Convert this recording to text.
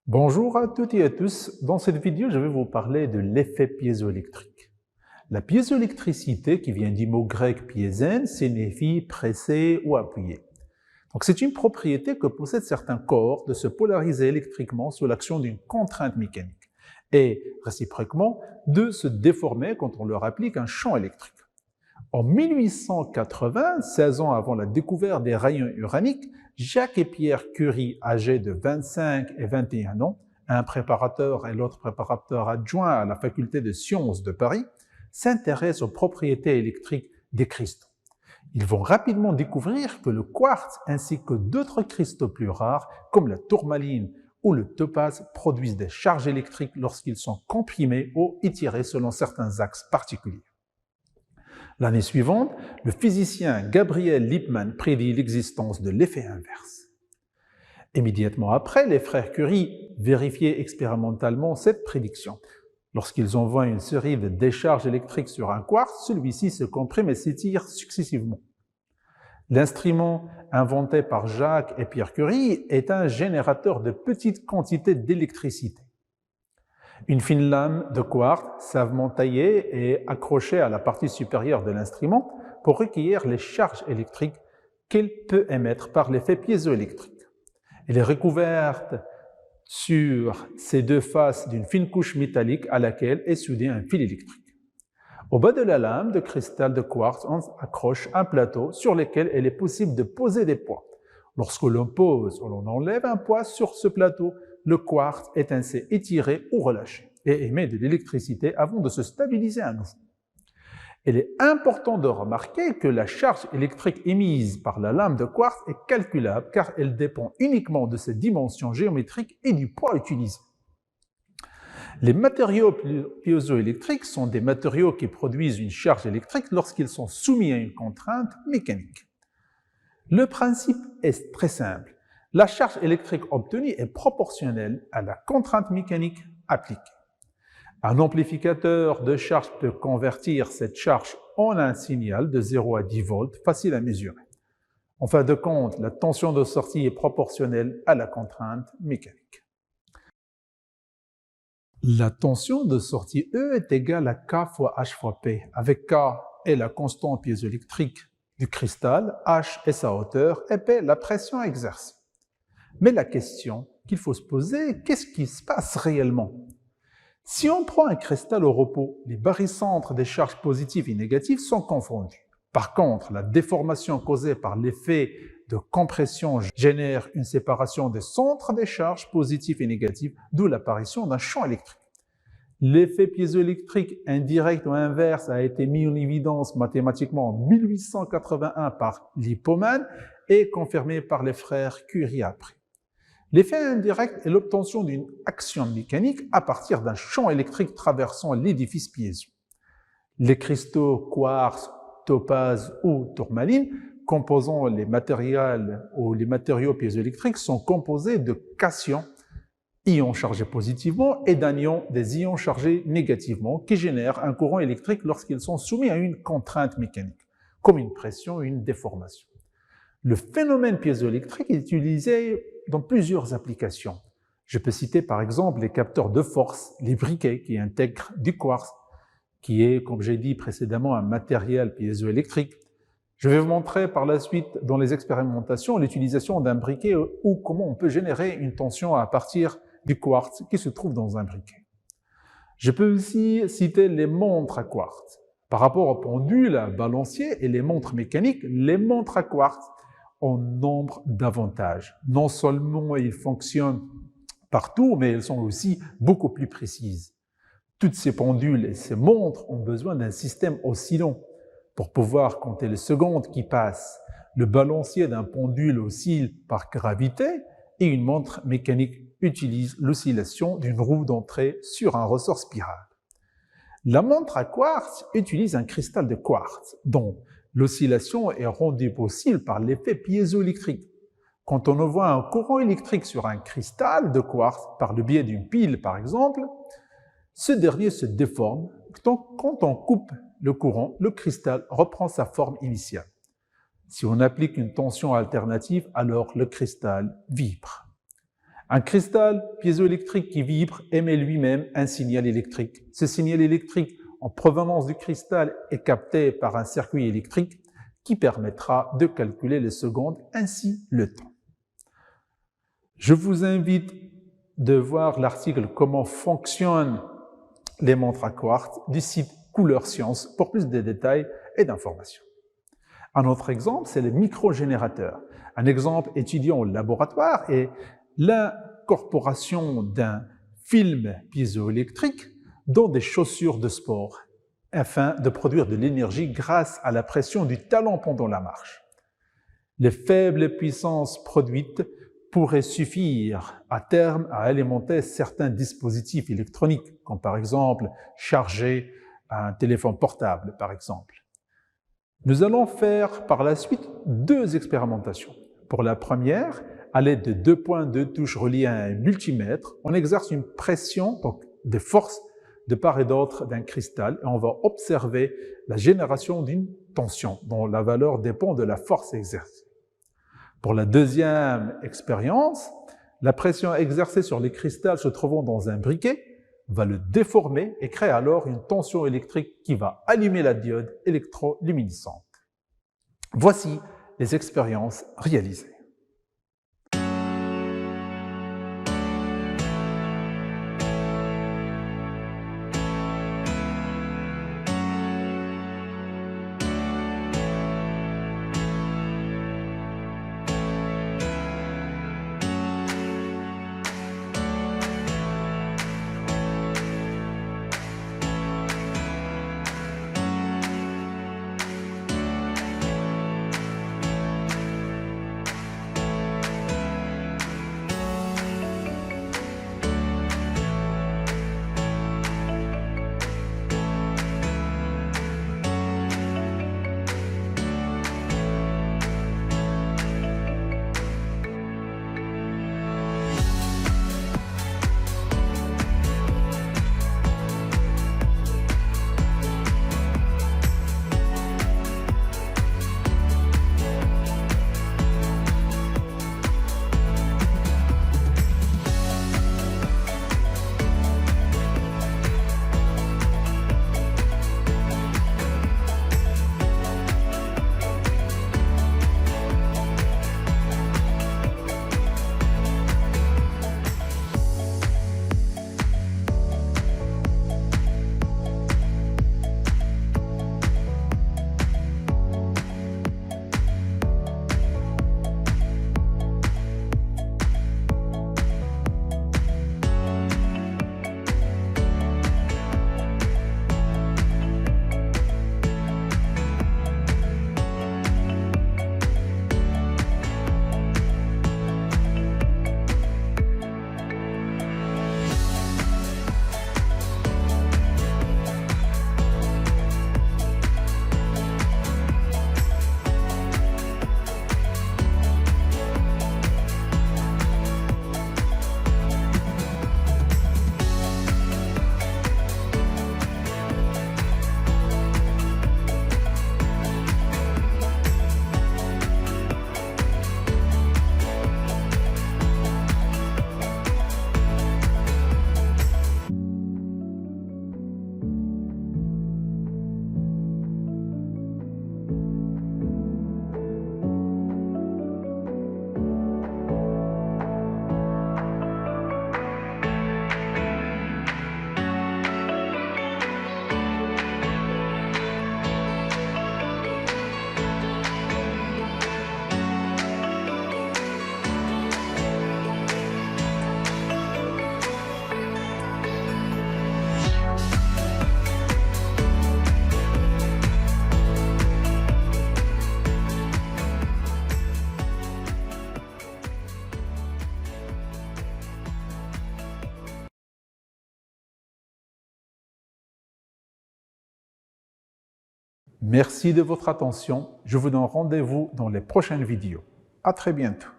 Bonjour à toutes et à tous. Dans cette vidéo, je vais vous parler de l'effet piézoélectrique. La piézoélectricité, qui vient du mot grec piézen, signifie presser ou appuyer. Donc, c'est une propriété que possèdent certains corps de se polariser électriquement sous l'action d'une contrainte mécanique et, réciproquement, de se déformer quand on leur applique un champ électrique. En 1880, 16 ans avant la découverte des rayons uraniques, Jacques et Pierre Curie, âgés de 25 et 21 ans, un préparateur et l'autre préparateur adjoint à la faculté de sciences de Paris, s'intéressent aux propriétés électriques des cristaux. Ils vont rapidement découvrir que le quartz ainsi que d'autres cristaux plus rares, comme la tourmaline ou le topaze, produisent des charges électriques lorsqu'ils sont comprimés ou étirés selon certains axes particuliers. L'année suivante, le physicien Gabriel Lippmann prédit l'existence de l'effet inverse. Immédiatement après, les frères Curie vérifiaient expérimentalement cette prédiction. Lorsqu'ils envoient une série de décharges électriques sur un quartz, celui-ci se comprime et s'étire successivement. L'instrument inventé par Jacques et Pierre Curie est un générateur de petites quantités d'électricité. Une fine lame de quartz savement taillée est accrochée à la partie supérieure de l'instrument pour recueillir les charges électriques qu'il peut émettre par l'effet piézoélectrique. Elle est recouverte sur ses deux faces d'une fine couche métallique à laquelle est soudé un fil électrique. Au bas de la lame de cristal de quartz, on accroche un plateau sur lequel il est possible de poser des poids. Lorsque l'on pose ou l'on enlève un poids sur ce plateau, le quartz est ainsi étiré ou relâché et émet de l'électricité avant de se stabiliser à nouveau. Il est important de remarquer que la charge électrique émise par la lame de quartz est calculable car elle dépend uniquement de ses dimensions géométriques et du poids utilisé. Les matériaux piézoélectriques sont des matériaux qui produisent une charge électrique lorsqu'ils sont soumis à une contrainte mécanique. Le principe est très simple. La charge électrique obtenue est proportionnelle à la contrainte mécanique appliquée. Un amplificateur de charge peut convertir cette charge en un signal de 0 à 10 volts, facile à mesurer. En fin de compte, la tension de sortie est proportionnelle à la contrainte mécanique. La tension de sortie E est égale à K fois H fois P, avec K est la constante piézoélectrique du cristal, H est sa hauteur et P la pression exercée. Mais la question qu'il faut se poser, qu'est-ce qui se passe réellement? Si on prend un cristal au repos, les barycentres des charges positives et négatives sont confondus. Par contre, la déformation causée par l'effet de compression génère une séparation des centres des charges positives et négatives, d'où l'apparition d'un champ électrique. L'effet piézoélectrique indirect ou inverse a été mis en évidence mathématiquement en 1881 par Lippmann et confirmé par les frères Curie après. L'effet indirect est l'obtention d'une action mécanique à partir d'un champ électrique traversant l'édifice piézo. Les cristaux quartz, topaze ou tourmaline composant les matériaux piézoélectriques sont composés de cations, ions chargés positivement, et d'anions, des ions chargés négativement, qui génèrent un courant électrique lorsqu'ils sont soumis à une contrainte mécanique, comme une pression ou une déformation. Le phénomène piézoélectrique est utilisé dans plusieurs applications. Je peux citer par exemple les capteurs de force, les briquets qui intègrent du quartz, qui est, comme j'ai dit précédemment, un matériel piézoélectrique. Je vais vous montrer par la suite dans les expérimentations l'utilisation d'un briquet ou comment on peut générer une tension à partir du quartz qui se trouve dans un briquet. Je peux aussi citer les montres à quartz. Par rapport aux pendules à balancier et les montres mécaniques, les montres à quartz ont nombre d'avantages. Non seulement ils fonctionnent partout, mais elles sont aussi beaucoup plus précises. Toutes ces pendules et ces montres ont besoin d'un système oscillant pour pouvoir compter les secondes qui passent. Le balancier d'un pendule oscille par gravité et une montre mécanique utilise l'oscillation d'une roue d'entrée sur un ressort spiral. La montre à quartz utilise un cristal de quartz dont l'oscillation est rendue possible par l'effet piézoélectrique. Quand on envoie un courant électrique sur un cristal de quartz par le biais d'une pile par exemple, ce dernier se déforme. Donc, quand on coupe le courant, le cristal reprend sa forme initiale. Si on applique une tension alternative, alors le cristal vibre. Un cristal piézoélectrique qui vibre émet lui-même un signal électrique. Ce signal électrique en provenance du cristal est capté par un circuit électrique qui permettra de calculer les secondes ainsi le temps. Je vous invite de voir l'article « Comment fonctionnent les montres à quartz » du site Couleur Science pour plus de détails et d'informations. Un autre exemple, c'est le microgénérateur. Un exemple étudié au laboratoire est l'incorporation d'un film piézoélectrique dans des chaussures de sport afin de produire de l'énergie grâce à la pression du talon pendant la marche. Les faibles puissances produites pourraient suffire à terme à alimenter certains dispositifs électroniques, comme par exemple charger un téléphone portable, par exemple. Nous allons faire par la suite deux expérimentations. Pour la première, à l'aide de deux points de touche reliés à un multimètre, on exerce une pression, donc des forces de part et d'autre d'un cristal, et on va observer la génération d'une tension dont la valeur dépend de la force exercée. Pour la deuxième expérience, la pression exercée sur les cristals se trouvant dans un briquet va le déformer et crée alors une tension électrique qui va allumer la diode électroluminescente. Voici les expériences réalisées. Merci de votre attention. Je vous donne rendez-vous dans les prochaines vidéos. À très bientôt.